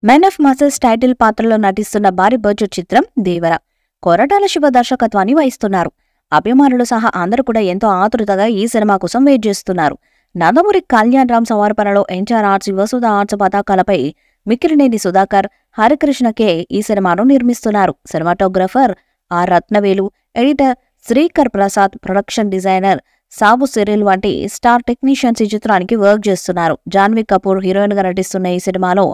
Men of masses title పాత్రలో నటిస్తున్న భారీ బడ్జెట్ చిత్రం దేవర. కొరటాల శివ దర్శకత్వాన్ని వహిస్తున్నారు. అభిమానులు సహా అందరూ కూడా ఎంతో ఆతృతగా ఈ సినిమా కోసం వెయిట్ చేస్తున్నారు. నందమూరి కళ్యాణ్ రామ్ సమర్పణలో ఎన్టీఆర్ ఆర్ట్స్, యువసుధ ఆర్ట్స్ పతాకాలపై మిక్కిలినేని సుధాకర్, హరికృష్ణకే ఈ సినిమాను నిర్మిస్తున్నారు. Cinematographer R Ratnavelu, editor Srikar Prasad, production designer Sabu Cyril వంటి స్టార్ టెక్నీషియన్స్ ఈ చిత్రానికి వర్క్ చేస్తున్నారు. జాన్వీ కపూర్ హీరోయిన్ గా నటిస్తున్న ఈ సినిమాలో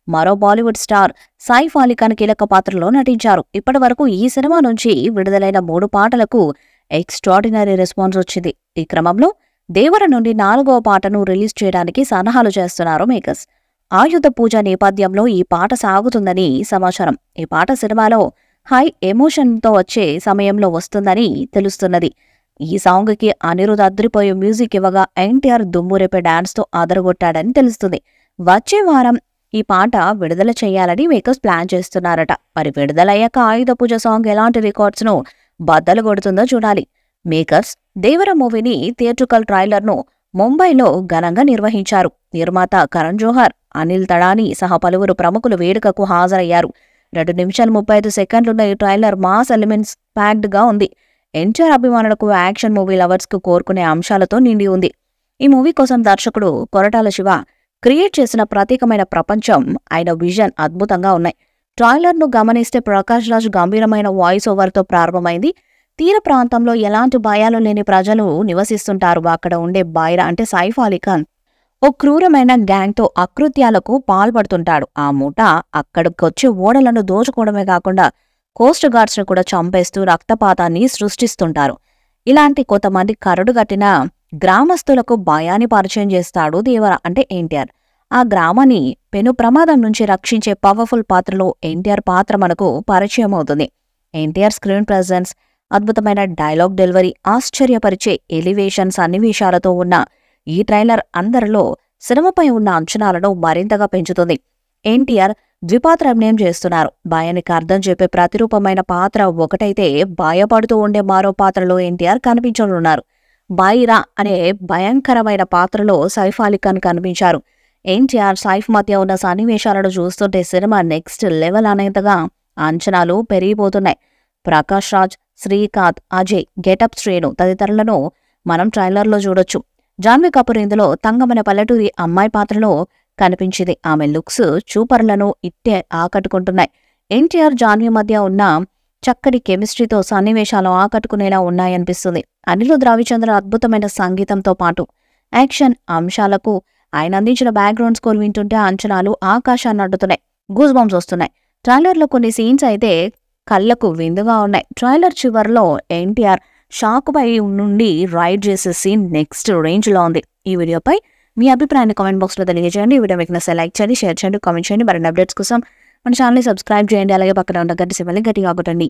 మరో బాలీవుడ్ స్టార్ సైఫ్ అలీ ఖాన్ కీలక పాత్రలో నటించారు. ఇప్పటి వరకు ఈ సినిమా నుంచి విడుదలైన 3 పాటలకు ఎక్స్ట్రాడినరీ రెస్పాన్స్ వచ్చింది. ఈ క్రమంలో దేవర నుండి 4వ పాటను రిలీజ్ చేయడానికి సన్నాహాలు చేస్తున్నారు మేకర్స్. ఆయుధ పూజ నేపథ్యంలో ఈ పాట సాగుతుందని సమాచారం. ఈ పాట సినిమాలో హై ఎమోషన్తో వచ్చే సమయంలో వస్తుందని తెలుస్తున్నది. ఈ సాంగ్కి అనిరుద్ అద్రిపోయే మ్యూజిక్ ఇవ్వగా ఎన్టీఆర్ దుమ్మురేపే డాన్స్తో అదరగొట్టాడని తెలుస్తుంది. వచ్చే వారం ఈ పాట విడుదల చేయాలని మేకర్స్ ప్లాన్ చేస్తున్నారట. మరి విడుదలయ్యాక ఆయుధ పూజ సాంగ్ ఎలాంటి రికార్డ్స్ను బద్దలు కొడుతుందో చూడాలి. మేకర్స్ దేవర మూవీని థియేట్రికల్ ట్రైలర్ను ముంబైలో ఘనంగా నిర్వహించారు. నిర్మాత కరణ్ జోహర్, అనిల్ తడాని సహా పలువురు ప్రముఖులు వేడుకకు హాజరయ్యారు. 2 నిమిషాలు 35 సెకండ్లున్న ఈ ట్రైలర్ మాస్ ఎలిమెంట్స్ ప్యాక్డ్ గా ఉంది. ఎన్టీఆర్ అభిమానులకు, యాక్షన్ మూవీ లవర్స్ కు కోరుకునే అంశాలతో నిండి ఉంది. ఈ మూవీ కోసం దర్శకుడు కొరటాల శివ క్రియేట్ చేసిన ప్రత్యేకమైన ప్రపంచం, ఆయన విజన్ అద్భుతంగా ఉన్నాయి. ట్రైలర్ను గమనిస్తే ప్రకాష్ రాజ్ గంభీరమైన వాయిస్ ఓవర్తో ప్రారంభమైంది. తీర ప్రాంతంలో ఎలాంటి భయాలు లేని ప్రజలు నివసిస్తుంటారు. అక్కడ ఉండే బైరా అంటే సైఫ్ అలీ ఖాన్ ఓ క్రూరమైన గ్యాంగ్తో అకృత్యాలకు పాల్పడుతుంటాడు. ఆ ముఠ అక్కడికొచ్చి ఓడలను దోచుకోవడమే కాకుండా కోస్ట్ గార్డ్స్ ను కూడా చంపేస్తూ రక్తపాతాన్ని సృష్టిస్తుంటారు. ఇలాంటి కొంతమంది కరడుగట్టిన గ్రామస్తులకు భయాన్ని పరిచయం చేస్తాడు దేవర అంటే ఎన్టీఆర్. ఆ గ్రామాన్ని పెను ప్రమాదం నుంచి రక్షించే పవర్ఫుల్ పాత్రలో ఎన్టీఆర్ పాత్ర మనకు పరిచయం అవుతుంది. ఎన్టీఆర్ స్క్రీన్ ప్రెజెన్స్, అద్భుతమైన డైలాగ్ డెలివరీ, ఆశ్చర్యపరిచే ఎలివేషన్ సన్నివేశాలతో ఉన్న ఈ ట్రైలర్ అందరిలో సినిమాపై ఉన్న అంచనాలను మరింతగా పెంచుతుంది. ఎన్టీఆర్ ద్విపాత్ర అభినయం చేస్తున్నారు. భయానికి అర్థం చెప్పే ప్రతిరూపమైన పాత్ర ఒకటైతే భయపడుతూ ఉండే మరో పాత్రలో ఎన్టీఆర్ కనిపించనున్నారు. బైరా అనే భయంకరమైన పాత్రలో సైఫ్ అలీ ఖాన్ కనిపించారు. ఎన్టీఆర్, సైఫ్ మధ్య ఉన్న సన్నివేశాలను చూస్తుంటే సినిమా నెక్స్ట్ లెవెల్ అనేంతగా అంచనాలు పెరిగిపోతున్నాయి. ప్రకాష్ రాజ్, శ్రీకాంత్, అజయ్, గెటప్ శ్రేణు తదితరులను మనం ట్రైలర్లో చూడొచ్చు. జాన్వీ కపూర్ ఇందులో తంగమైన పల్లెటూరి అమ్మాయి పాత్రలో కనిపించింది. ఆమె లుక్స్ చూపర్లను ఇట్టే ఆకట్టుకుంటున్నాయి. ఎన్టీఆర్, జాన్వీ మధ్య ఉన్న చక్కటి కెమిస్ట్రీతో సన్నివేశాలు ఆకట్టుకునేలా ఉన్నాయనిపిస్తుంది. అనిరుద్ రవిచంద్ర అద్భుతమైన సంగీతంతో పాటు యాక్షన్ అంశాలకు ఆయన అందించిన బ్యాక్గ్రౌండ్ స్కోర్ వింటుంటే అంచనాలు ఆకాశాన్ని అడ్డుతున్నాయి. గూస్ బంప్స్ వస్తున్నాయి. ట్రైలర్లో కొన్ని సీన్స్ అయితే కళ్లకు విందుగా ఉన్నాయి. ట్రైలర్ చివర్లో ఎన్టీఆర్ షాకుపై నుండి రైడ్ చేసే సీన్ నెక్స్ట్ రేంజ్ లో ఉంది. ఈ వీడియోపై మీ అభిప్రాయాన్ని కామెంట్ బాక్స్ లో తెలియజేయండి. ఈ వీడియో మీకు నచ్చితే లైక్ చేయండి, షేర్ చేయండి, కామెంట్ చేయండి. మరిన్ని అప్డేట్స్ కోసం మన ఛానల్ని సబ్స్క్రైబ్ చేయండి. అలాగే పక్కన ఉన్న గంట సింబల్ని గట్టిగా కొట్టండి.